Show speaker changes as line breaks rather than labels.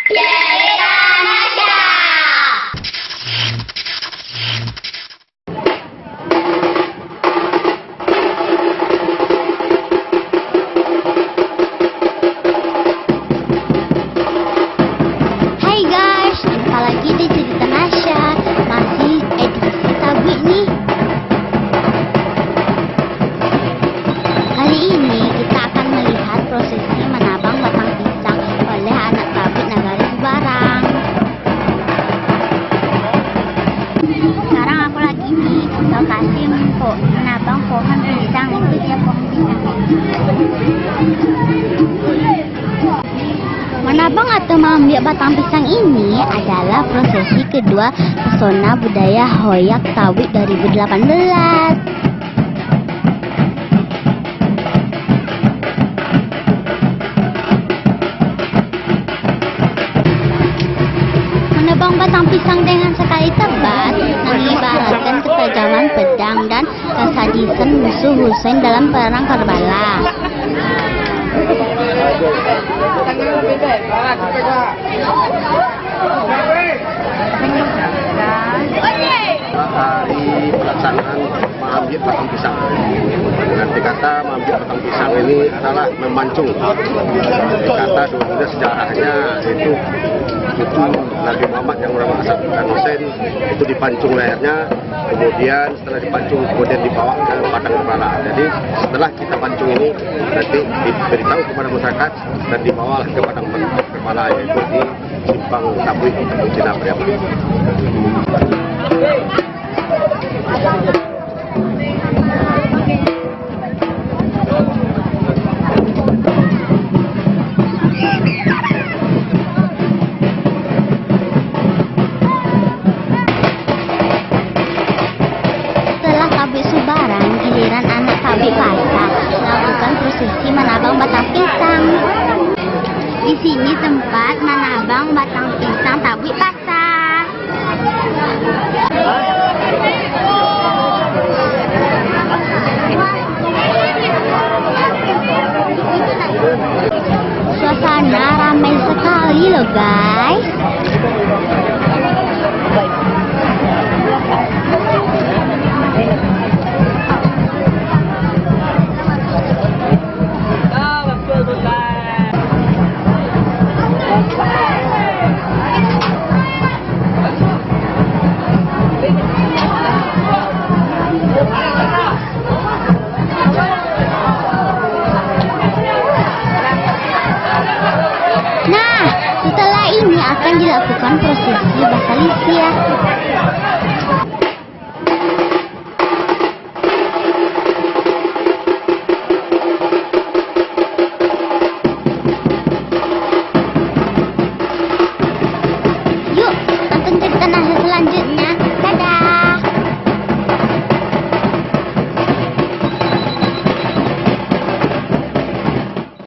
Hai guys, jumpa lagi di Cerita Nasya. Masih edisi Tabu nih. Kali ini kita akan melihat prosesi menabang batang pisang oleh anak Tabu Nagari Sebarang. Sekarang aku lagi di lokasi menabang pohon pisang. Itu dia pohon pisang. Menabang atau mengambil batang pisang ini adalah prosesi kedua Pesona Budaya Hoyak Tawik 2018. Menebang batang pisang dengan sekali tebas mengibaratkan ketajaman pedang dan kesadisan musuh Husain dalam perang Karbala.
Hari pelaksanaan mengambil batang pisang. Nanti kata mengambil batang pisang ini adalah memancung. Kata dulu sejarahnya itu Nabi Muhammad yang bernama Hasan Hussein itu dipancung lehernya, kemudian setelah dipancung kemudian dibawa ke padang karbala. Jadi setelah kita pancung ini nanti diberitahu kepada masyarakat dan dibawa ke padang karbala, yaitu di Simpang Tabuik Cina Priapu.
Sebarang, giliran anak Tabi Pasar melakukan prosesi menabang batang pisang. Di sini tempat menabang batang pisang Tabi Pasar. Suasana ramai sekali loh guys. Nah, setelah ini akan dilakukan prosesi Basalisia.